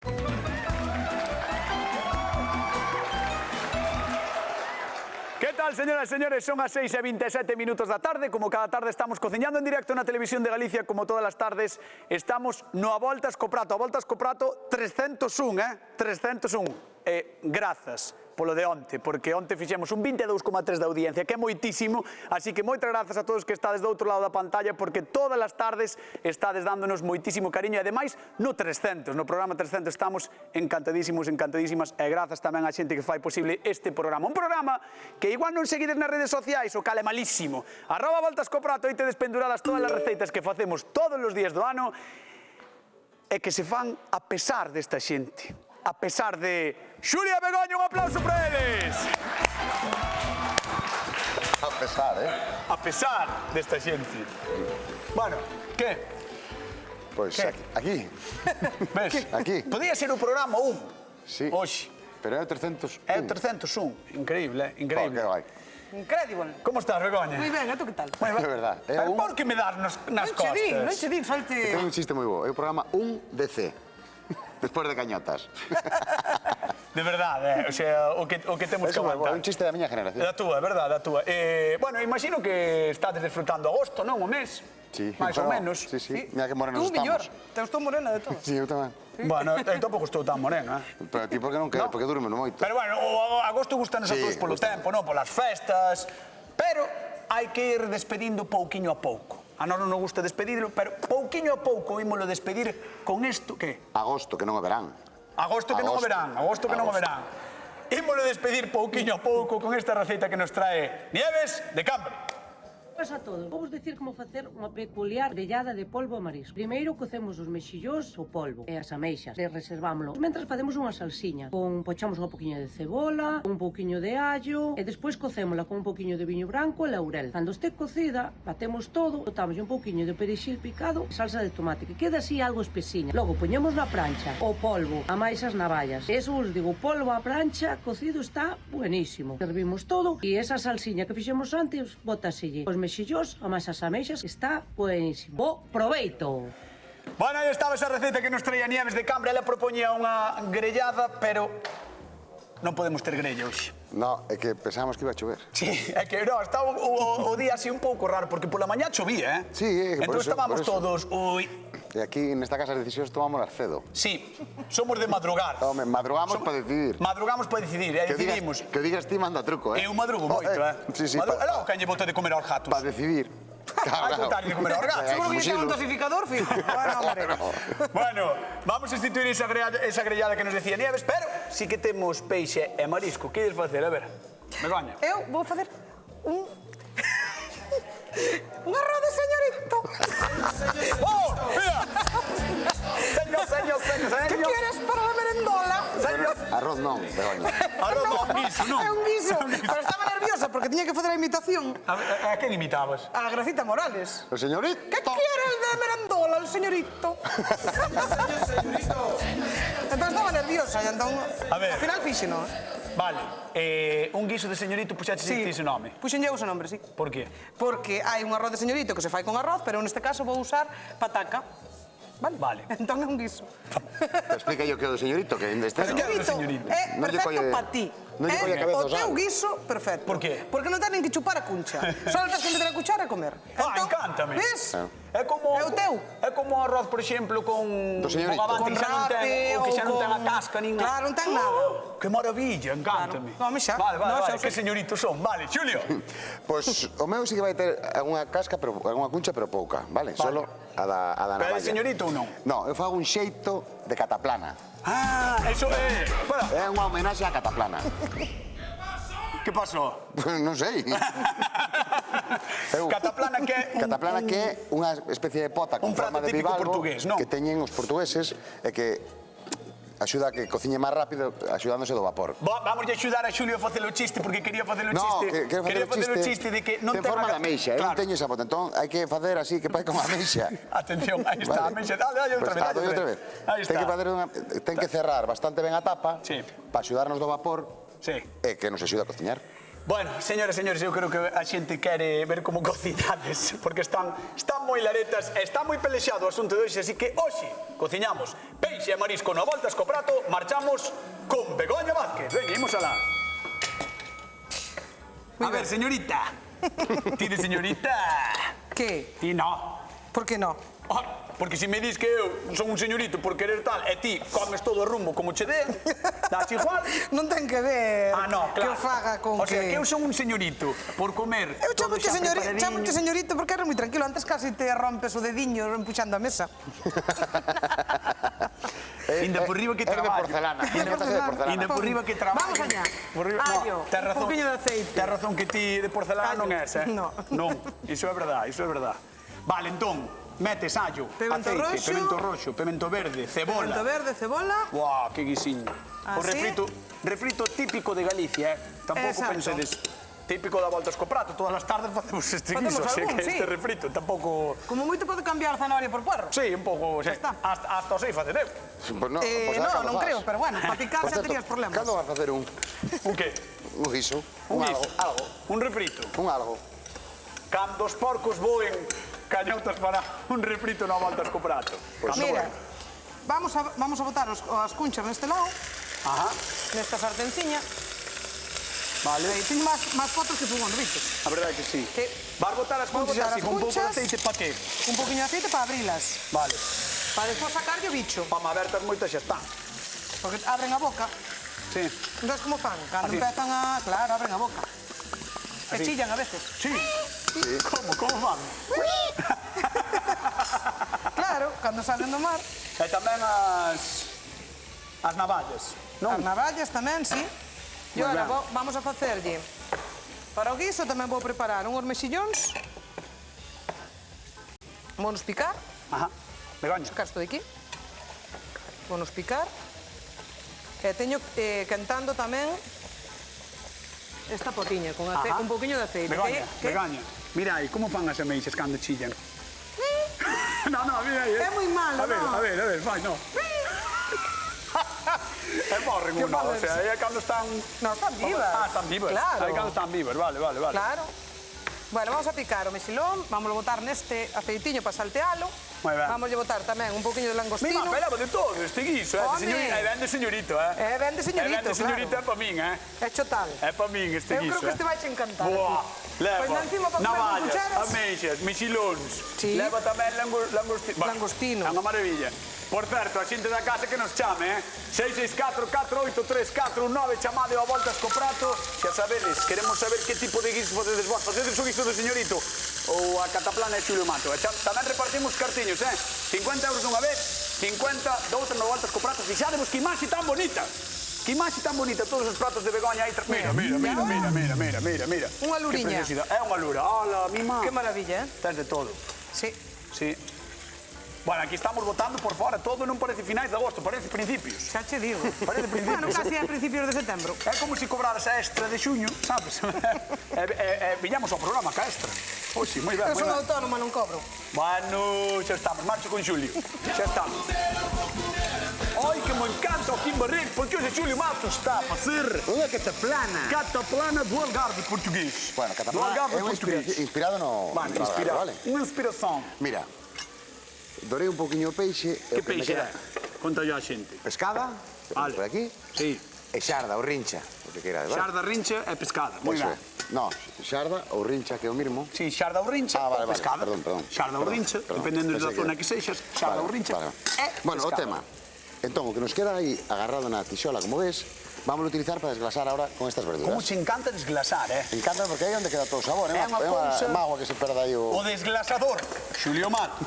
Que tal, señoras e señores? Son as 6:27 da tarde. Como cada tarde estamos cociñando en directo na Televisión de Galicia, como todas as tardes, estamos no A Voltas co Prato. A Voltas co Prato 301, 301. Grazas polo de onte, porque onte fixemos un 22,3 de audiencia, que é moitísimo, así que moitas grazas a todos que estades do outro lado da pantalla, porque todas as tardes estades dándonos moitísimo cariño, e ademais no 300, no programa 300 estamos encantadísimos, encantadísimas, e grazas tamén á xente que fai posible este programa. Un programa que igual non seguides nas redes sociais, o cal é malísimo. @Voltas co Prato, aí tedes penduradas todas as receitas que facemos todos os días do ano, e que se fan a pesar desta xente. A pesar de Xulia e Begoña, un aplauso para eles. A pesar, A pesar desta xente. Bueno, que? Pois aquí. Ves? Aquí. Podía ser o programa 1. Sí. Hoxe. Pero é o 301. É o 301. Increíble, increíble. Que vai. Incredible. Como estás, Begoña? Moi ben, e tú que tal? É verdad. Pero por que me das nas costas? Non che din, solte... Ten un chiste moi bo. É o programa 1DC. Despois de Cañotas. De verdade, o sea, o que temos que aguantar. É un chiste da miña generación. Da túa, é verdade, da túa. Bueno, imagino que estades disfrutando agosto, non? O mes? Sí. Mais ou menos. Sí, sí. Mira que morenos Tú mellor, estamos. te estou morena de todo. Sí, eu tamén. Bueno, eu tampouco estou tan moreno, Pero ti por que non queres? No. Porque durmo moito. Pero bueno, o agosto gustanos a Sí, todos polo gusta. tempo, non? Polas festas, pero hai que ir despedindo pouquiño a pouco. A nós non nos gusta despedirlo, pero pouquiño a pouco ímolo despedir con isto, que? Agosto, que non o verán. Agosto que non o verán, agosto que non o verán. Ímolo despedir pouquiño a pouco con esta receita que nos trae Nieves de Cambre. Pois a todos, vamos dicir como facer unha peculiar grellada de polvo a marisco. Primeiro cocemos os mexillóns o polvo e as ameixas e reservámoslo. Mentras facemos unha salsiña, pochamos unha poquinha de cebola, un poquinho de allo e despois cocémola con un poquinho de viño branco e laurel. Cando este cocida, batemos todo, botamos un poquinho de perexil picado e salsa de tomate, que queda así algo espesiña. Logo poñemos na prancha o polvo, a máis as navallas. E eso os digo, o polvo á prancha cocido está buenísimo. Servimos todo e esa salsiña que fixemos antes, botaselle os mexillós, a máis as ameixas, está buenísimo. Bo proveito! Bueno, aí estaba esa receita que nos traía Nieves de Cambre. Ela propoñía unha grellada, pero non podemos ter grella hoxe. No, é que pensábamos que iba a chover. Sí, é que no, está o día así un pouco raro, porque pola mañá chovía, Sí, por entón eso, estábamos por eso. todos, ui, E aquí, nesta casa, as decisións tomámolas cedo. sí, somos de madrugar. Home, madrugamos para decidir. Madrugamos para decidir, e decidimos. Que digas ti manda truco, Eu madrugo moito, Sí, sí, Logo, quen lle botou de comer aos gatos? para decidir. Hai que botar de comer aos gatos. Seguro que lle ten un Fusilo. dosificador, fijo. Bueno, hombre. Bueno, vamos a instituir esa grellada que nos decía Nieves, pero sí que temos peixe e marisco. Que ides facer? A ver, Begoña. Eu vou facer un arroz de señorito. ¡Oh! ¡Mira! Señor. ¿Qué quieres para la merendola? Arroz non, Begoña. Arroz non, guiso, non. É un guiso. Pero estaba nerviosa porque tiña que facer a imitación A quen imitabas? a Gracita Morales. O señorito. ¿Qué quiere el de merendola, el señorito? Entón estaba nerviosa, e entón... A ver. Ao final fíxeno, Vale, un guiso de señorito puxaches ese nome. Puxenlle o seu nome, sí. Por qué? Porque hai un arroz de señorito que se fai con arroz, pero neste caso vou usar pataca. Vale. Entón é un guiso. Explica yo que é o do señorito, que ainda este... Pero que é o do señorito? É Non lle perfecto colle- para ti. non lle colle a cabeza O os teu algo. guiso, perfecto. Por qué? Porque non ten nin que chupar a cuncha. Só tens que meter a cuchara e comer. Encántame. Ves? É como... É o teu. É como o arroz, por exemplo, con... Do señorito. Con Con que xa non ten, rape o que xa non ou ten a con- casca, nin... Claro, non ten nada. Que maravilla, encántame. Claro. Home, xa. Vale, No, xa o que sei. señoritos son. Vale, Xulio. Pois o meu sí que vai ter algunha casca, pero algunha cuncha, pero pouca, vale? Solo a da Pero navalla. de señorito ou non? No, eu fago un xeito de cataplana. Ah, eso é... Bueno, É unha homenaxe á cataplana. que pasou? Non sei. Cataplana que é un... Cataplana que é unha especie de pota con un prato forma de típico bivalvo portugués, non? que teñen os portugueses e que axuda a que cociñe máis rápido axudándose do vapor. Vamos a axudar a Xulio a facer o chiste porque quería facer o chiste. quero Quería facer o chiste chiste de que non ten forma de ameixa, eu non Claro. teño esa bota, entón hai que facer así que fai como ameixa. Atención, aí está, a Vale. ameixa. Dale outra vez, Pues, outra vez. Aí está. Ten que cerrar bastante ben a tapa Sí. para axudarnos do vapor Sí. e que nos axuda a cociñar. Bueno, señores, eu creo que a xente quere ver como cocinades, porque están moi laretas, está moi pelexado o asunto de hoxe, así que hoxe cociñamos peixe e marisco no Voltas co Prato, marchamos con Begoña Vázquez. Veña, imos alá. A ver, señorita. Tire, señorita. Que? Ti no. Por que non? Porque se me dis que eu son un señorito por querer tal e ti comes todo o rumbo como che den, das igual. Non ten que ver No, claro. que o faga con O sea, que que... eu son un señorito por comer Eu todo xa preparadinho. chamote señorito porque eres moi tranquilo. Antes casi te rompes o dediño empuxando a mesa. Inda por riba que Es de traballo. porcelana. Tiene que ser de porcelana. Inda por riba que traballo. Vamos allá. Por riba, Allo, tes razón. un poquinho de aceite. Tes razón que ti de porcelana Allo. non és, eh? No. Non, iso é verdad, iso é verdad. Vale, entón, metes allo, Pimento aceite, roxo. pimento roxo, pimento verde, cebola. Pimento verde, cebola. Buah, que guisiño. O Así. refrito típico de Galicia, tampouco Exacto. pensedes típico da Voltas co Prato, todas as tardes facemos este Facemos guiso, así algún, que sí. este refrito tampouco... Como moito pode cambiar zanahoria por puerro. Sí, un pouco, sí. está. Hasta o sei facer eu. Pues no, pues ahora Non cando fas. creo, pero bueno, para picar Por xa certo, terías problemas. Cando vas a facer un qué? guiso? Un algo. guiso, algo, un refrito. Un algo. Cando os porcos voen cañotas para un refrito na Voltas co Prato. Cando Mira, voen. vamos a botar as cunchas neste lado, Ajá, nesta sartenciña. vale. Aí, teño máis fotos que fogón, viste? A verdade é que sí. Que Vas botar as Vamos cunchas botar así as con un pouco de cunchas. aceite pa qué? un poquinho de aceite para abrilas. Vale. Para despois sacarlle o bicho. Pama abertas moitas xa está. Porque abren a boca. Sí. Entón, como fan? Cando Así. empezan a... Claro, abren a boca. E Así. chillan a veces. Sí. Como van? Claro, cando salen do mar. E tamén as navallas, non? As navallas tamén, sí. E Moi agora ben. vamos a facerlle... Para o guiso tamén vou preparar unhos mexillóns. Vamos picar. Ajá. Begoña. Sacar isto de aquí. Vamos picar. E teño quentando tamén esta potiña con Ajá. un poquinho de aceite. Begoña, que- Begoña. Mira aí, como fan as ameixas cando chillan? No, mira aí. É moi malo, A ver, no. a ver, vai, no. É morren Que uno, o morren, sea, sí. é cando están... No, están vivas. Ah, están vivas. Claro. Aí cando están vivas, vale. Claro. Bueno, vamos a picar o mexilón, vamos a botar neste aceitiño para saltealo. Moi ben. Vamos a botar tamén un poquinho de langostino. Mima, pelaba de todo este guiso, Home. ben de señorito, É ben de señorito, É ben de señorito, claro. é pa min, É chotal. É pa min este Eu guiso. creo que este vais encantar. Boa, leva, Pois encima para comer con navallas, cucharas. ameixas, mexilóns, Sí. leva tamén langostino. Langostino. É unha maravilla. Por certo, a xente da casa que nos chame, 664-483-419, chamade a Voltas co Prato, xa sabedes, queremos saber que tipo de guiso facedes vos, facedes o guiso do señorito ou a cataplana de Xulio Mato. Tamén repartimos cartiños, 50 euros unha vez, 50 doutra no Voltas co Prato. Fixadevos que imaxe tan bonita. Que imaxe tan bonita, todos os pratos de Begoña aí. Mira. Unha luriña. Que preciosidade. É unha lura. Hola, mima. Que maravilla, Tens de todo. Sí. Sí. Bueno, aquí estamos votando por fora. Todo non parece finais de agosto, parece principios. Xa che digo. Parece principios. Bueno, casi a principios de setembro. É como se cobraras a extra de xuño, sabes? Viñamos ao programa ca extra. Oxe, moi ben, Eu moi son ben. autónoma, non cobro. Bueno, xa estamos, marcho con Xulio. Xa estamos. Ai, que me encanta o Kimberley, porque hoxe Xulio Mato está a facer Unha cataplana. cataplana do Algarve portugués. Bueno, Do cataplana Algarve é unha portugués. inspirado no... Vale, no Algarve, inspirado. vale? Unha inspiración. Mira, dorei un poquinho o peixe. e Que o me peixe queda é? Conta yo a xente. Pescada, que Vale. temos por aquí, Sí. e xarda ou rincha, o que queira, vale? Xarda, rincha e pescada. Moi Eso ben. é. No, xarda ou rincha, que é o mismo. Sí, xarda ou rincha Ah, vale, ou vale, pescada. perdón. Xarda ou rincha, dependendo da Pensei zona que- que sexas, xarda ou rincha e Bueno, o pescada. tema. Entón, o que nos queda aí agarrado na tixola, como ves, vamos a utilizar para desglasar ahora con estas verduras. Como che encanta desglasar, Me encanta porque aí é onde queda todo o sabor, É unha cousa- mágoa que se perda aí O o... desglasador, Xulio Mato.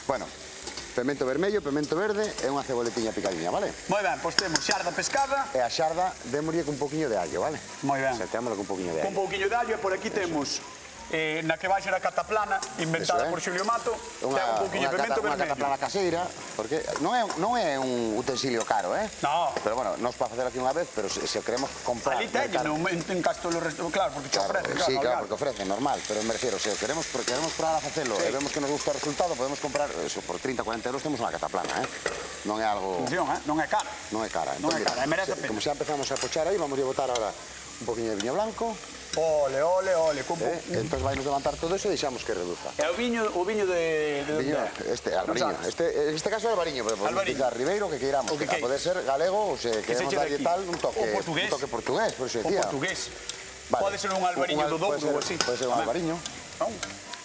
Bueno, pemento vermello, pemento verde e unha ceboletiña picadiña, vale? Moi ben, pois temos xarda pescada, E a xarda démoslle con un poquinho de allo, vale? Moi ben. Salteámosla con un poquinho de con allo. pouquiño de allo e por aquí temos na que vai ser a cataplana, inventada por Xulio Mato. Ten un pouquinho de pimento Unha vermello. cataplana caseira, porque non é un utensilio caro, No. Pero bueno, nos para facer aquí unha vez, pero se queremos comprar... Ali teñen, en Castelo claro, porque te ofrece. Sí, claro, porque ofrece, normal, pero me refiero, se queremos probar a facelo e vemos que nos gusta o resultado, podemos comprar, eso, por 30, 40 euros temos unha cataplana, Non é algo... Atención, non é cara. Non é cara. Non é cara, e merece a pena. Como xa empezamos a pochar aí, vamos a botar ahora un poquinho de viño blanco, Ole, ole, ole. entón vai nos levantar todo eso e deixamos que reduza. É o viño de... Viño, albariño. En este caso é albariño, pero podemos utilizar ribeiro, que queiramos. Que pode ser galego, ou se queremos darlle tal, un toque portugués, por eso decía. O portugués. Pode ser un albariño do Douro ou así. Pode ser un albariño.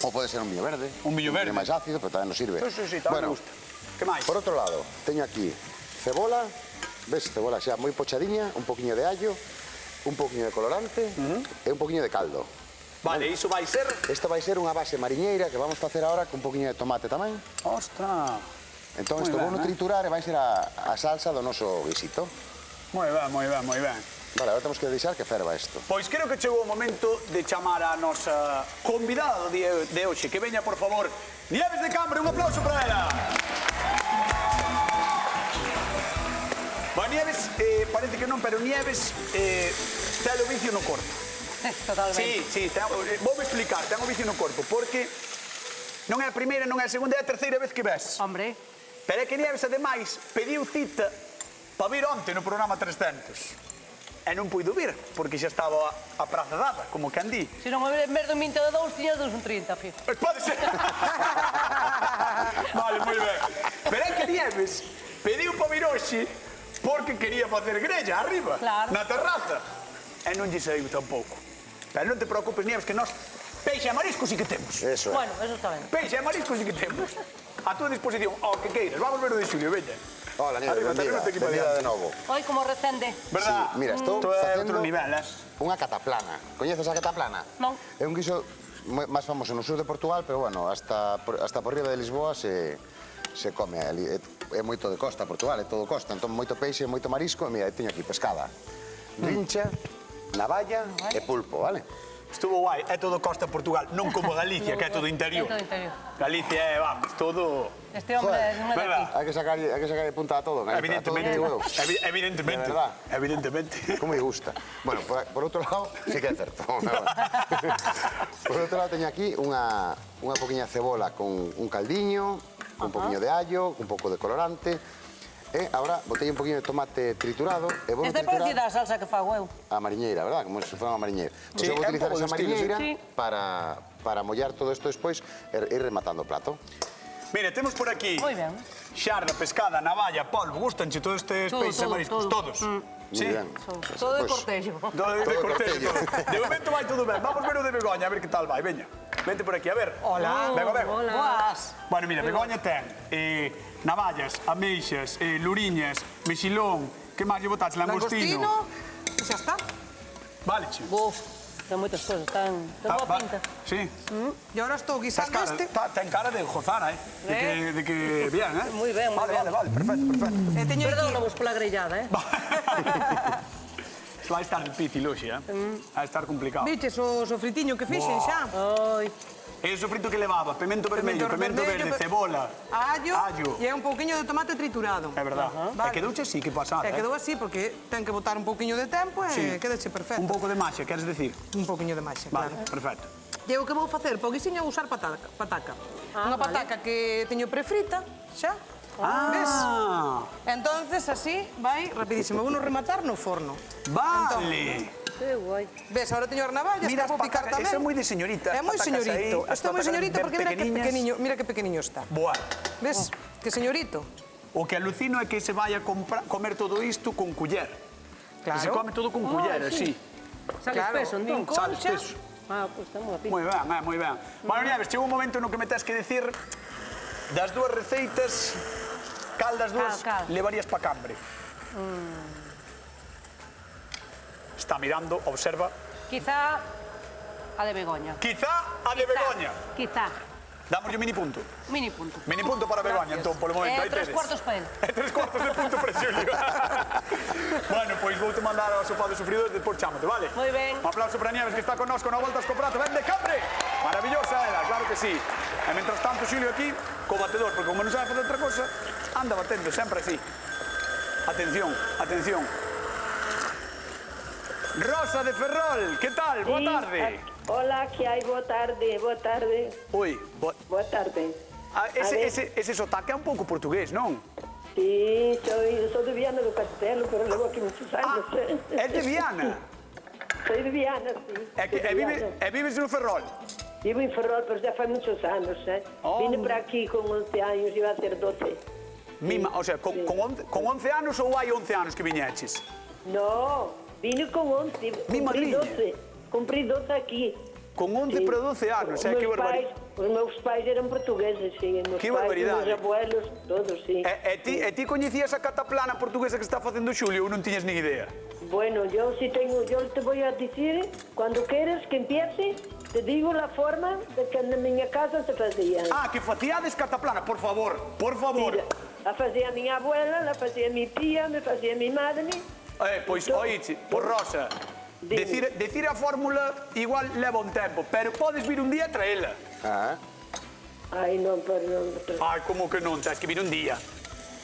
Ou pode ser un viño verde. Un viño verde. máis ácido, pero tamén nos sirve. Sí, tamén me gusta. Que máis? Por outro lado, teño aquí cebola, ves, cebola xa moi pochadiña, un poquinho de allo, un poquinho de colorante e un poquinho de caldo. Vale, iso vai ser... Esta vai ser unha base mariñeira que vamos facer agora con un poquinho de tomate tamén. Ostras. Entón, isto vou triturar e vai ser a salsa do noso guisito. Moi ben, moi ben, moi ben. Vale, agora temos que deixar que ferva isto. Pois creo que chegou o momento de chamar a nosa convidada do día de hoxe. Que veña, por favor, Nieves de Cambre. Un aplauso para ela. Bueno, Nieves, parece que non, pero Nieves ten o vicio no corpo. Totalmente. Sí, voume explicar, ten o vicio no corpo, porque non é a primeira, non é a segunda, é a terceira vez que ves. Hombre, Pero é que Nieves, ademais, pediu cita para vir onte no programa 300. E non puido vir, porque xa estaba a praza dada, como que andí. se non en vez do 22, tiña dos un 30, fijo. Pode ser. Vale, moi ben. Pero é que Nieves pediu para vir hoxe porque quería facer grella arriba, Claro. na terraza. E non lle saiu tampouco. Pero non te preocupes, Nieves, que nós peixe e marisco sí que temos. Eso é. Bueno, eso está ben. Peixe e marisco sí que temos. A túa disposición, o que queiras. Vamos ver o de Xulio, veña. Hola, Nieves, Arriba, benvida, aquí para benvida diante. de novo. Hoy como recende. Verdad? Sí, mira, estou Isto é facendo outro nivel, unha cataplana. Coñeces a cataplana? Non. É un guiso máis famoso no sur de Portugal, pero bueno, hasta por riba de Lisboa se come. É moito de costa, Portugal, é todo costa. Entón, moito peixe, moito marisco. Mira, teño aquí pescada, rincha, navalla e pulpo, vale? Estuvo guai, é todo costa Portugal, non como Galicia, que é todo interior. É todo interior. Galicia é, vamos, todo... Este hombre non é de verdad. aquí. Hai que sacarlle punta a todo, a todo Evidentemente, que digo eu. evidentemente, De verdad. evidentemente. Como me gusta. Bueno, por outro lado, sí que é certo. Por outro lado, teño aquí unha poquinha cebola con un caldiño, un poquinho de allo, un pouco de colorante. E agora botei un poquinho de tomate triturado e vou Este triturar parecida a salsa que fago eu. a mariñeira, verdad? Como se fora unha mariñeira. Pois Sí, eu vou é un utilizar pouco esa do estilo, mariñeira sí. para mollar todo isto despois e ir rematando o plato. Mira, temos por aquí Moi ben. xarda, pescada, navalla, polvo, gustanche todos estes Todo, peixes e todo, mariscos? todo. Todos? Sí? Moi ben. Todo de Pois, cortello. Do de Todo cortello, cortello. todo. De momento vai todo ben. Vamos ver o de Begoña, a ver que tal vai. Veña, vente por aquí, a ver. Hola. Venga, venga. Boas. Bueno, mira, Begoña ten navallas, ameixas, luriñas, mexilón, que máis lle botaxe? Langostino. Langostino, xa está. Vale, che. Buf, ten moitas cousas, ten boa pinta. Sí. E agora estou Estás guisando cara, este. ten cara de gozar, De que bien, Moi ben, moi ben. Vale, perfecto, perfecto. E teño aquí... Perdónavos pola grellada, Vai estar difícil hoxe, Vai estar complicado. Viches o sofritiño que fixen xa? Ai, E o sofrito que levaba? Pimento vermello, pimento verde, cebola, Allo e un pouquiño de tomate triturado. É verdad. Vale. E quedouche así, que pasada, E quedou así porque ten que botar un pouquiño de tempo e Sí. quedache perfecto. Un pouco de maxa, queres decir? Un pouquiño de máis, Vale, claro. perfecto. E o que vou facer, po guisiño vou usar pataca. Unha vale. pataca que teño prefrita, xa. Ves? Entonces, así, vai rapidísimo. Vou rematar no forno. Vale. que guai. Ves, ahora teño as navallas, Mira que vou as picar patacas, tamén. eso é moi de señorita, É as moi patacas señorito. aí, as Isto é moi patacas señorito ben porque mira que pequeniño está. Boa. Ves? Que señorito. O que alucino é que se vai a comer todo isto con culler. Que se come todo con culler, así. Sale Claro, espeso, entón. con Sale concha. espeso. Ah, pois ten boa pinta. Moi ben, moi ben. Bueno, Nieves, chegou un momento no que me tes que decir das dúas receitas, cal das dúas Cal. levarías pa cambre. Está mirando, observa. Quizá a de Begoña. Quizá a de Begoña. Quizá. Damos un mini punto. Mini punto. Mini punto para Begoña, entón, polo momento. Aí Tres tedes. cuartos para él. E 3/4 de punto para Xulio. Bueno, pois vou te mandar ao sofá de sufridores, depois chámote, vale? Moi ben. Un aplauso para Nieves, que está connosco na Voltas co Prato. Ven de Cambre! Maravillosa ela, claro que sí. E mentras tanto, Xulio aquí, co batedor, porque como non sabe facer outra cosa, anda batendo, sempre así. Atención, atención. Rosa de Ferrol, que tal? Boa tarde. Hola, que hai? Boa tarde, boa tarde. Ui, Boa tarde. ese sotaque é un pouco portugués, non? Sí, sou de Viana do Castelo, pero levo aquí muchos años. É de Viana. Soy de Viana, sí. E vives no Ferrol? Vivo en Ferrol, pero ya fai muchos anos, Oh. Vine para aquí con 11 años, iba a ter 12. O sea, con 11 anos ou hai 11 anos que viñeches? No, vine con 11, Mi cumprí madriña. 12. Cumprí 12 aquí. Con 11 para 12 anos, que barbaridade. Os meus pais eran portugueses, sí. Os Que pais, barbaridade. os meus abuelos, todos, sí. E ti coñecías a cataplana portuguesa que está facendo Xulio ou non tiñas ni idea? Bueno, yo sí tengo, yo te voy a decir, cuando quieres que empiece, te digo la forma de que en mi casa se facía. Ah, que facíades cataplana, por favor, por favor. Mira, la facía mi abuela, la facía mi tía, me facía mi madre. Pois, oíche, por Rosa, Dime. decir a fórmula igual leva un tempo, pero podes vir un día a traela. Ah, Ay, no, pero no. Ai, como que non, tens que vir un día.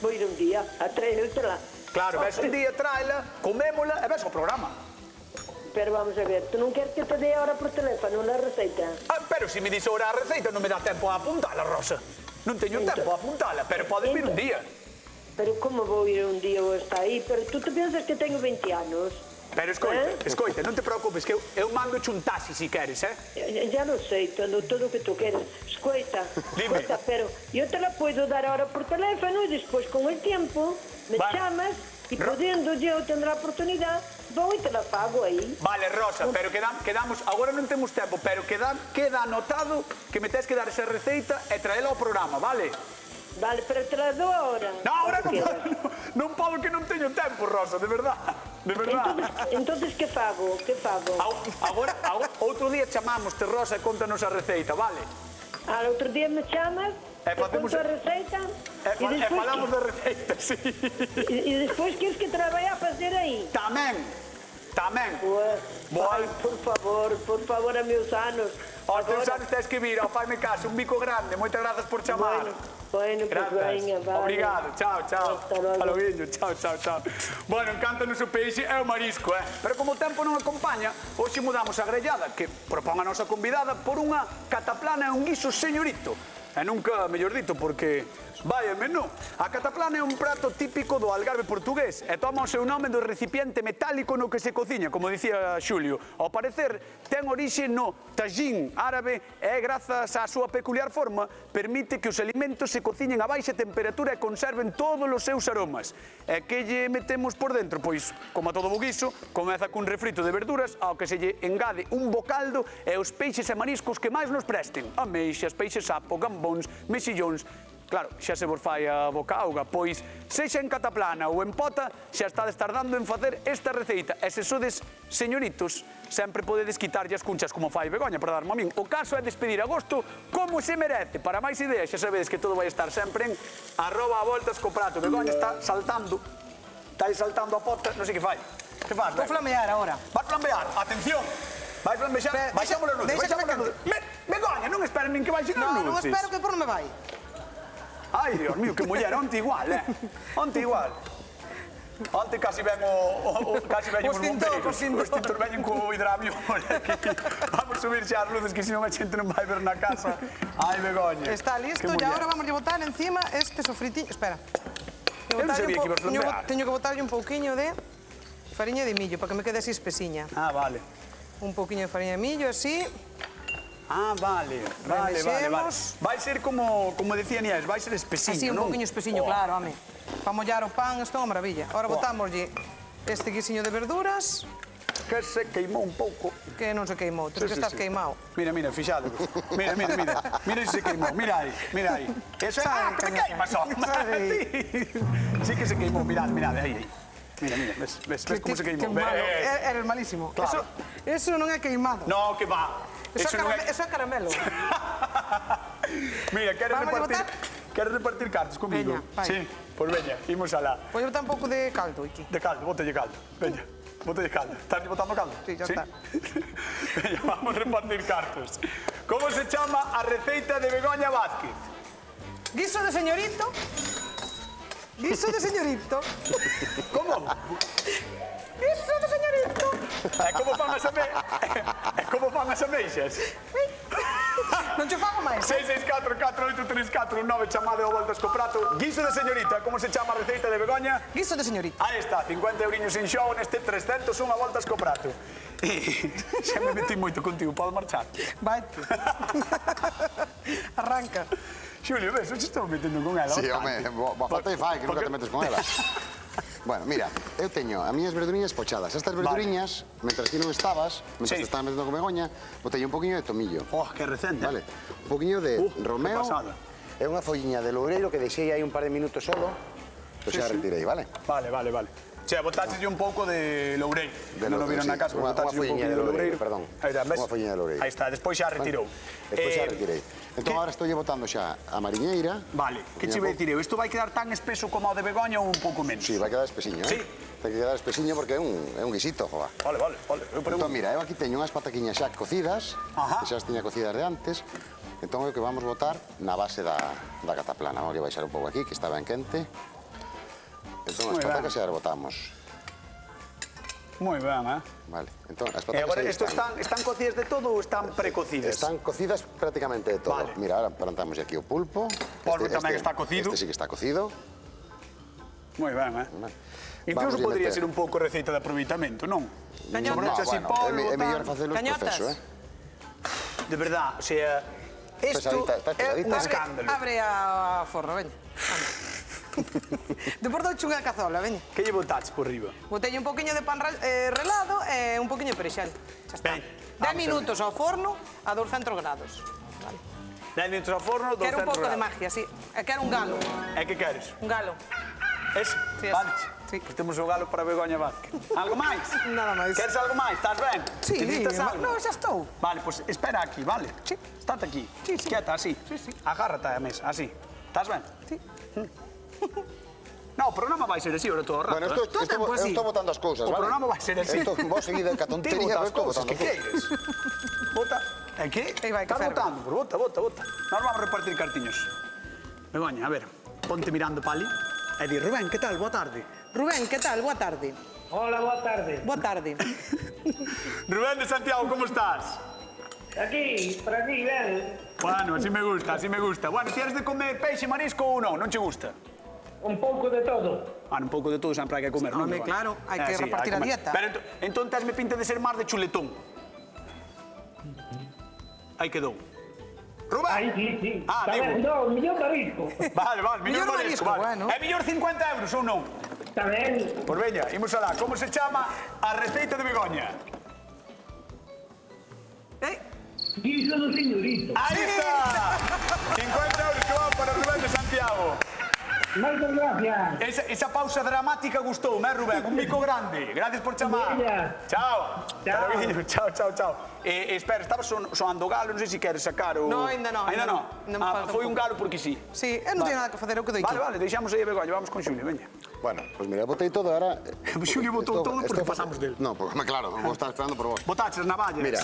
Voy a ir un día a traértela. Claro, ves un día, traela, comémola e ves o programa. Pero vamos a ver, ¿tú no quieres que te dé ahora por teléfono la receta? Pero se me dis ahora a receita non me dá tempo a apuntala, Rosa. Non teño tempo a apuntala, pero podes vir un día. Pero ¿cómo voy a ir un día o está ahí? Pero tú te piensas que tengo 20 años. Pero escoita, non te preocupes, que eu mando un taxi si queres, Ya lo sé, todo lo que tú quieres. Escueta, Dime. escueta, pero yo te la puedo dar ahora por teléfono y después con el tiempo me Vale. llamas y pudiendo yo tener la oportunidad, voy y te la pago ahí. Vale, Rosa, pero quedamos, agora non temos tempo, pero queda anotado que me tes que dar esa receita e traela ao programa, vale? Vale, pero te la doy ahora. No, ahora ¿Qué quieres? non podo que non teño tempo, Rosa, de verdad. De verdad. Entonces, ¿qué fago? ¿Qué fago? Agora, outro día chamámoste, Rosa, e contanos a receita, vale? Al otro día me llamas, te facemos- cuento la receta E falamos da receita, sí. y después quieres que te la vaya a hacer ahí. Tamén. Pues, ay, por favor, a meus anos. Aos teus Agora- anos tens que vir, ao Faime Caso, un bico grande, moitas grazas por chamar. Bueno, pues venga, Grazas. vale. Obrigado, chao. Hasta logo. Hasta loguinho, chao. Bueno, encántanos o peixe e o marisco, Pero como o tempo non acompaña, hoxe mudamos a grellada que propón a nosa convidada por unha cataplana e un guiso señorito. E nunca, mellor dito, porque vai menú. A cataplana é un prato típico do Algarve portugués e toma o seu nome do recipiente metálico no que se cociña, como dicía Xulio. Ao parecer, ten orixe no tajín árabe e, grazas á súa peculiar forma, permite que os alimentos se cociñen a baixa temperatura e conserven todos os seus aromas. E que lle metemos por dentro? Pois, como a todo bo guiso, comeza cun refrito de verduras ao que se lle engade un bocaldo e os peixes e mariscos que máis nos presten. Ameixas, peixes sapo, gambóns, mexillóns. Claro, xa se vos fai a boca auga, pois sexa en cataplana ou en pota, xa estades tardando en facer esta receita. E se sodes señoritos, sempre podedes quitarlle as cunchas como fai Begoña para darme a min. O caso é despedir agosto como se merece. Para máis ideas, xa sabedes que todo vai estar sempre en @voltascoprato. Begoña está saltando a pota, non sei que fai. Que faz, Vou flamear ahora. Vas flambear, atención. Vais flambear, baixamos as luces, deixa baixamos as luces. Begoña, non esperen nin que baixen as No, non luces. espero que por non me vai. Ai, Dios mío, que muller, onte igual, Onte igual. Onte casi ven casi veñen os bombeiros. O extintor veñen co hidravio. Vamos subir xa as luces, que senón a xente non vai ver na casa. Ai, Begoña. Está listo e agora vamos a botar encima este sofritillo. Espera. Eu non sabía que ibas a flambear. Teño que botarlle un pouquiño de fariña de millo para que me quede así espesiña. Ah, vale. Un pouquiño de fariña de millo, así. Ah, vale. Remexemos. Vai ser como decía Niés, vai ser espesiño, Así un non? pouquiño espesiño, claro, home. Para mollar o pan, isto é unha maravilla. Ahora botámoslle este guisiño de verduras, Que se queimou un pouco. que non se queimou, tú que estás queimado. Mira, fixado. Mira. Mira se se queimou. Mira aí. Eso é... Ah, que te queima só. Sí que se queimou, mirad, aí. Mira, ves como se queimou. Eres malísimo. Claro. Eso non é queimado. No, que va. Eso é caramelo. Mira, queres repartir cartas comigo? Veña, vai. Sí, pois veña, imos alá. Vou botar un pouco de caldo aquí. De caldo, bótalle caldo. Veña, bótalle caldo. Estás botando caldo? Sí, ya está. Veña, vamos a repartir cartas. Como se chama a receita de Begoña Vázquez? Guiso de señorito. Guiso de señorito. Como? Guiso de señorito. É como fan as É como fan as ameixas? Non che fago máis. 664-483419, chamade ao Voltas co Prato. Guiso de señorita, como se chama a receita de Begoña? Guiso de señorito. Aí está, 50 euriños en show neste 301 Voltas co Prato. Xa me metí moito contigo, podes marchar? Vaite. Arranca. Xulio, ves, hoxe estamos metendo con ela. Sí, bastante. home, falta de fai, que nunca te metes con ela. Bueno, mira, eu teño as miñas verduriñas pochadas. Estas verduriñas, mentras ti non estabas, mentras Sí. te estabas metendo con Begoña, botei un poquinho de tomillo. Oh, que recente. Vale, un poquinho de romeo. que pasada. E unha folliña de loureiro que deixei aí un par de minutos solo, pois xa retirei, vale? Vale. Che, botaste un pouco de loureiro. De Non o viron sí, na casa, unha botaste un folliña pouquinho de loureiro, perdón. Aí está, ves? Unha folliña de loureiro. Aí está, despois xa retirou. Despois xa retirei. Entón, agora estou botando xa a mariñeira. Vale, que che vai dicir eu? Isto vai quedar tan espeso como o de Begoña ou un pouco menos? Sí, vai quedar espesiño, Sí. Vai quedar espesiño porque é un guisito, joa. Vale. Eu Entón, mira, eu aquí teño unhas pataquiñas xa cocidas, Ajá. que xa as tiña cocidas de antes. Entón, é o que vamos botar na base da cataplana. Vamos a baixar un pouco aquí, que está ben quente. Entón, as Moi patacas ben. xa as botamos. Moi ben, Vale, entón, as E patacas agora, aí isto están cocidas de todo ou están precocidas? Están cocidas prácticamente de todo. Vale. Mira, ahora plantamos aquí o pulpo. Polvo tamén está cocido. Este sí que está cocido. Moi ben, Vale. Incluso Vamos a podría meter- ser un pouco receita de aproveitamento, non? Cañotas. Sobreche así polvo, é mellor tal. facelo Cañotas. profeso, De verdad, o sea, isto Pesadita, está é un pesadita. escándalo. Abre a forno, veña. Depois douche unha cazola, veña. Que lle botaches por riba? Botei un poquinho de pan relado e un poquinho de perexal. Xa está. Ben, 10 minutos ao forno a 200 grados. Vale. 10 minutos ao forno, 200 Quero un pouco de grados. magia, sí. E quero un galo. E que queres? Un galo. Ese? Sí, ese. Vale. Sí. Pois temos o galo para Begoña Vázquez. Algo máis? Nada máis. Queres algo máis? Estás ben? Sí, Necesitas algo? no, xa estou. Vale, pois espera aquí, vale? Sí. Estate aquí. Sí, sí. Quieta, así. Sí, sí. Agárrate a mesa, así. Estás ben? Sí. No, o programa vai ser así ahora todo o rato. Bueno, eh? Todo tempo eu así. estou botando as cousas, O vale? programa vai ser así. Esto, vos seguida ca Ti tontería, bota as eu estou cousas botando que cousas. queires. Bota. É que? Aí vai, que Estás ferve. botando? Pues bota. Nós vamos repartir cartiños. Begoña, a ver, ponte mirando para ali. E di, Rubén, que tal? Boa tarde. Rubén, que tal? Boa tarde. Hola, boa tarde. Boa tarde. Rubén de Santiago, como estás? Aquí, por aquí, ven. Bueno, así me gusta, así me gusta. Bueno, tienes de comer peixe, marisco ou non? Non che gusta? Un pouco de todo. Un pouco de todo sempre hai que comer, non? Home, Begoña? claro, hai que repartir a comer. dieta. Pero entón tesme pinta de ser máis de chuletón. Aí quedou. Rubén! Aí, sí. Ah, Está digo. ben, no, millón marisco. Vale, millor Millor marisco, marisco, vale. bueno. É millor 50 euros ou non? Está ben. Pois veña, imos alá. Como se chama a receita de Begoña? Guiso do señorito. Aí está! 50 euros que van para Rubén de Santiago. Moitas gracias. Esa pausa dramática gustoume, Rubén? Un mico grande. Gracias por chamar. Veña. Chao. Chao. Carabiño, chao. Espera, estaba soando galo, non sei se queres sacar o... No, ainda non, Ainda ainda non? non. Ainda me falta un Foi un pouco. galo porque sí. Sí, eu non teño nada que facer, eu que doy Vale, deixamos aí a Begoña, vamos con Xulio, veña. Bueno, pues mira, botei todo ahora... Xulio botou todo porque pasamos del. No, porque, claro, vos estás esperando por vos. Botaches navallas. Mira,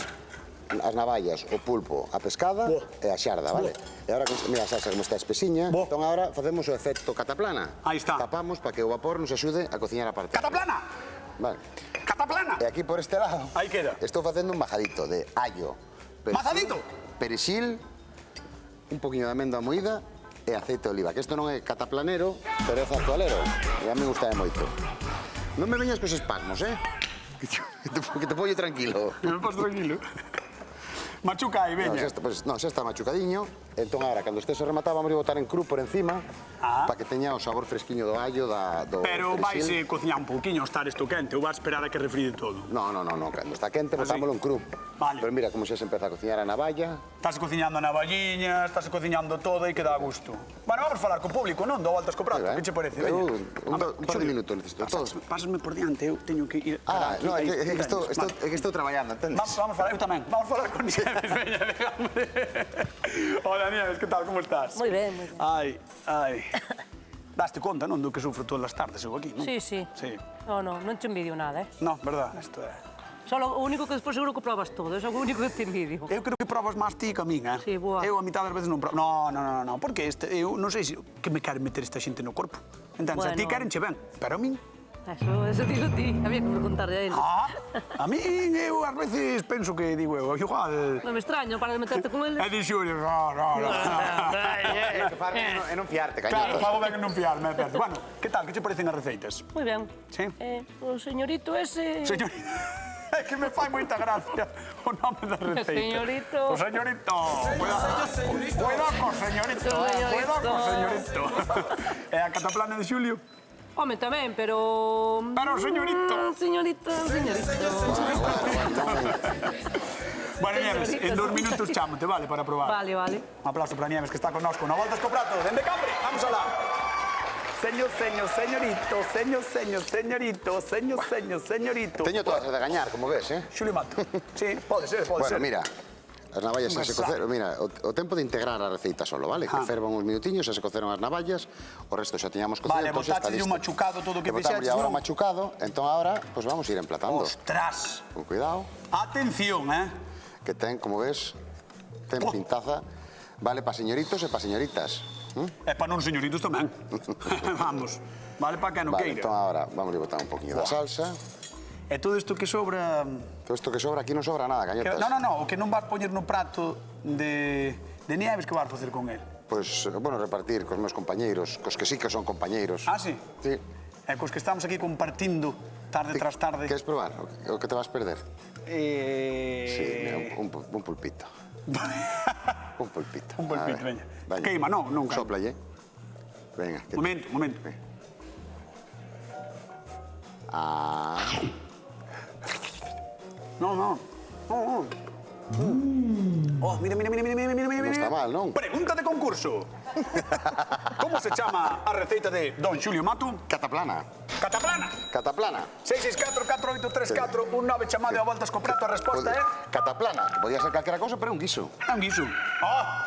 as navallas, o pulpo, a pescada Boa. e a xarda, vale? E agora, mira, a salsa como está espesiña, Boa. entón agora facemos o efecto cataplana. Aí está. Tapamos para que o vapor nos axude a cociñar a parte. Cataplana! Vale. Cataplana! E aquí por este lado... Aí queda. Estou facendo un majadito de allo. Majadito? Perexil, un poquinho de amenda moída e aceite de oliva. Que isto non é cataplanero, pero é factualero. E a mí gusta moito. Non me veñas cos espasmos, que te pollo tranquilo. Me paso tranquilo. Machuca aí, veña. Xa está machucadiño. Entón, agora, cando estés rematado, vamos a botar en cru por encima para que teña o sabor fresquiño do allo, do Pero vais perexil. cociñar un pouquiño ao estar isto quente ou vas esperar a que refríe todo? No, cando está quente, botámoslo en cru. Vale. Pero mira como xa se empeza a cociñar a navalla. Estás cociñando navalliñas, estás cociñando todo e queda a gusto. Bueno, vamos falar co público, non? Do voltas co prato, que che parece? Eu, Veña. un par de minutos necesito. Todos. Pásame por diante, eu teño que ir... Ah, aquí, no, aí, é que estou traballando, entendes? Vamos falar, eu tamén. Vamos falar con Nieves, veña, déjame. Hola, Nieves, que tal, como estás? Moi ben, moi ben. Ai. Daste conta, non, do que sufro todas as tardes eu aquí, non? Sí. Sí. Non te envidio nada, No, verdad, isto é... Solo o único que despois seguro que probas todo, é o único que te envidio. Eu creo que probas máis ti que a min, eh? Sí, boa. Eu a mitad das veces non probo. No, porque eu non sei que me queren meter esta xente no corpo. Entendes? A ti Bueno. querenche ben, pero a min... Eso dilo ti, había que preguntarle a él. A min eu ás veces penso que digo eu, igual... Non me extraño, para de meterte con ele. E di Xulio, no. Tienes que farme e non fiarte, Claro, cañotas. fago ben en non fiarme, é certo. Bueno, que tal, que che parecen as receitas? Moi ben. Sí. O señorito ese... Señor... É que me fai moita gracia o nome da receita. Señorito. O señorito. Cuidado co señorito. Cuidado co señorito. E a cataplana de Xulio? Home, tamén, pero... Pero señorito. Señorito. Bueno, Nieves, en 2 minutos chámote, vale, para probar. Vale. Un aplauso para Nieves, que está con nosco. Una volta co prato, dende Cambre. Vamos alá. Señorito. Teño todas as de gañar, como ves, eh? Xulio Mato. Sí, pode ser. Bueno, mira, as navallas xa se coceron. Mira, o tempo de integrar a receita solo, vale? Que fervan uns minutiños, xa se coceron as navallas, o resto xa tiñamos cocido, Vale, entón xa está botaste listo. un machucado todo o que Botamos fixeches, ahora non? machucado, entón ahora, pues vamos a ir emplatando. Ostras. Con cuidado, Atención, que ten, como ves, ten pintaza, vale pa señoritos e pa señoritas. É para non señoritos tamén. Vamos. Vale para que non Vale, queira. entón ahora vamos a botar un poquinho da salsa. E todo isto que sobra... Todo isto que sobra, aquí non sobra nada, cañotas. No, o que non vas poñer no prato de Nieves, que vas facer con él? Pois, bueno, repartir cos meus compañeiros, cos que sí que son compañeiros. Ah, sí? Sí. E cos que estamos aquí compartindo tarde tras tarde. Queres probar o que te vas perder? Sí, mira, un pulpito. Un pulpito. Un pulpito, A ver, veña. Queima, non, nunca. Sóplalle. Venga. Momento. Ah, No. Oh, mira. non está mal, non? Pregunta de concurso. Como se chama a receita de Don Xulio Mato? Cataplana. Cataplana. Cataplana. 664-4834-19 chamade a voltas co prato. A resposta é... Cataplana, que podía ser calquera cousa, pero é un guiso. É un guiso.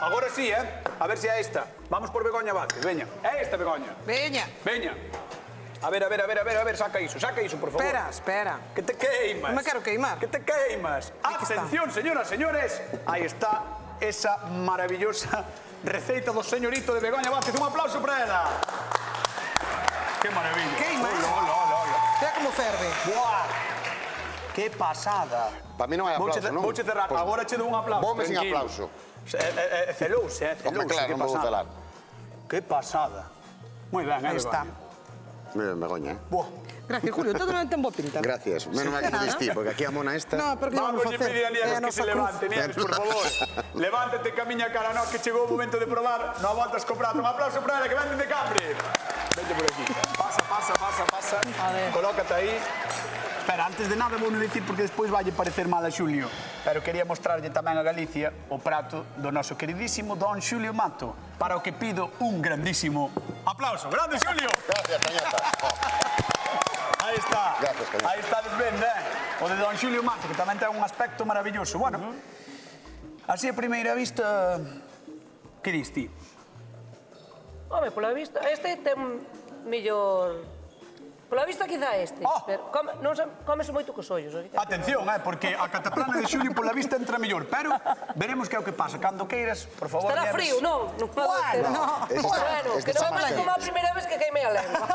Agora sí, A ver se é esta. Vamos por Begoña Vázquez, veña. É esta, Begoña. Veña. Veña. A ver, saca iso, por favor. Espera. Que te queimas. Non me quero queimar. Que te queimas. Aquí está. Atención, señoras, señores. Aí está esa maravillosa receita do señorito de Begoña Vázquez. Un aplauso para ela. Que maravilla. Queima. Hola. Mira como ferve. Buah. Que pasada. Para mí non hai aplauso, non? Vouche cerrar. Pois, Agora che dou un aplauso. Vome sin tranquilo. aplauso. Celouse. Home, claro, que non vou pasada. celar. Que pasada. Moi ben, Aí está. Mira, Begoña, Buah. Gracias, Julio. Todo non ten boa pinta. Gracias. Menos mal que me distí, porque aquí a mona esta... No, pero que Vamos vamos a facer? pedir a Nieves É a que se nosa cruz. levante, Nieves, por favor. Levántate, camiña cara a nós, que chegou o momento de probar. Non voltas co prato. Un aplauso para ela, que vende de Cambre. Vente por aquí. Pasa. A ver. Colócate aí. Espera, antes de nada vou dicir porque despois valle parecer mal a Xulio. Pero quería mostrarlle tamén a Galicia o prato do noso queridísimo Don Xulio Mato, para o que pido un grandísimo aplauso. Grande, Xulio! Gracias, cañota. Aí está. Gracias, cañón. Aí está desvendo, O de Don Xulio Mato, que tamén ten un aspecto maravilloso. Bueno, así a primeira vista, que dis ti? Home, pola vista, este ten mellor... Pola vista quizá este, pero cómese moito cos ollos. Atención, porque a cataplana de Xulio pola vista entra mellor, pero veremos que é o que pasa. Cando queiras, por favor, Estará Nieves. frío, non? Non podo Bueno, ser. Bueno, que non me como a primeira vez que queimei a lengua.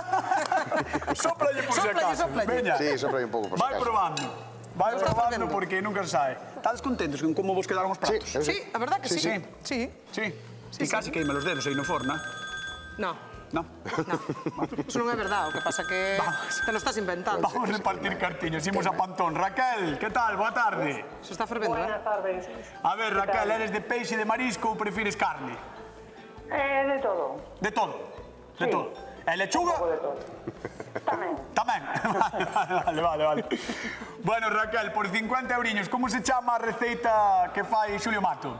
Sóplalle por si acaso. Veña. Sí, sopla un pouco, por si Vai acaso. probando. Vai probando porque nunca se sabe. Estades contentos con como vos quedaron os pratos? Sí, a verdad que sí. Sí. Ti casi queima los dedos aí no forno, No. No. Eso non é verdade, o que pasa que te lo estás inventando. Vamos a repartir cartiñas, imos a Pantón. Raquel, que tal? Boa tarde. Se está fervendo, Buenas tardes. A ver, Raquel, eres de peixe, de marisco ou prefires carne? De todo. De todo. De todo. E lechuga? De todo. Tamén. Tamén. Vale. Bueno, Raquel, por 50 euriños, como se chama a receita que fai Xulio Mato?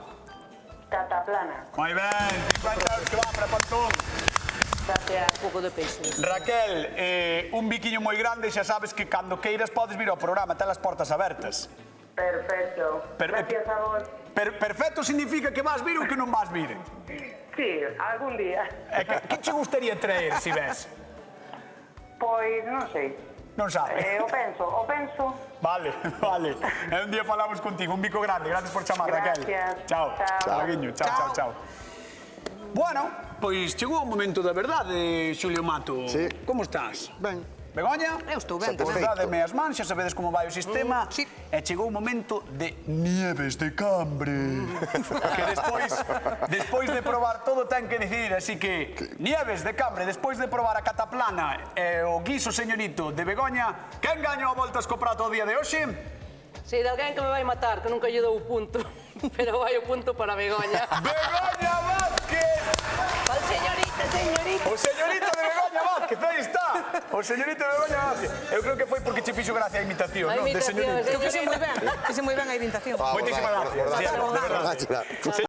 Cataplana. Moi ben, 50 euros que van para Pantón. Gracias. Un pouco de peixe. Raquel, un biquiño moi grande, xa sabes que cando queiras podes vir ao programa, ten as portas abertas. Perfecto. Gracias a vos. Perfecto significa que vas vir ou que non vas vir? Sí, algún día. Que che gustaría traer, si ves? Pois non sei. Non sabe. O penso. Vale, vale. E un día falamos contigo. Un bico grande. Gracias por chamar, Raquel. Gracias. Chao. Chao. Laguiño. Chao. Bueno, pois chegou o momento da verdade, Xulio Mato. Sí. Como estás? Ben. Begoña? Eu estou ben, Satisfeito. Dádeme as mans, xa sabedes como vai o sistema. Sí. E chegou o momento de Nieves de Cambre. Que despois de probar todo ten que decidir, así que Nieves de Cambre, despois de probar a cataplana e o guiso señorito de Begoña, quen gañou a voltas co prato o día de hoxe? Si de alguén que me vai matar, que nunca lle dou punto, pero vai o punto para Begoña. Begoña Vázquez! Val señorita, señorita. O señorito de Begoña Vázquez, aí está! O señorito de Begoña Vázquez. Eu creo que foi porque che fixo gracia a imitación, A non? De imitación, señorito. Eu fixe moi ben a imitación. Moitísimas gracias. Por De verdade. verdade.